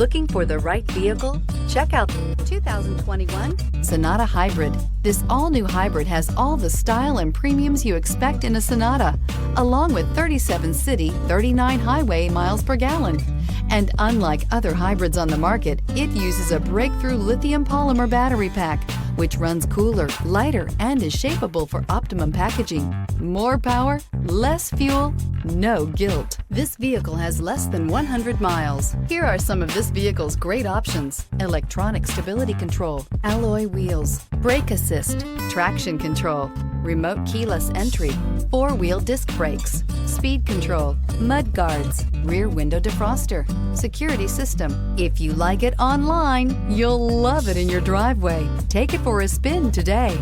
Looking for the right vehicle? Check out 2021 Sonata Hybrid. This all-new hybrid has all the style and premiums you expect in a Sonata, along with 37 city, 39 highway miles per gallon. And unlike other hybrids on the market, it uses a breakthrough lithium polymer battery pack, which runs cooler, lighter, and is shapeable for optimum packaging. More power, less fuel, no guilt. This vehicle has less than 100 miles. Here are some of this vehicle's great options: electronic stability control, alloy wheels, brake assist, traction control, remote keyless entry, four-wheel disc brakes, speed control, mud guards, rear window defroster, security system. If you like it online, you'll love it in your driveway. Take it for a spin today.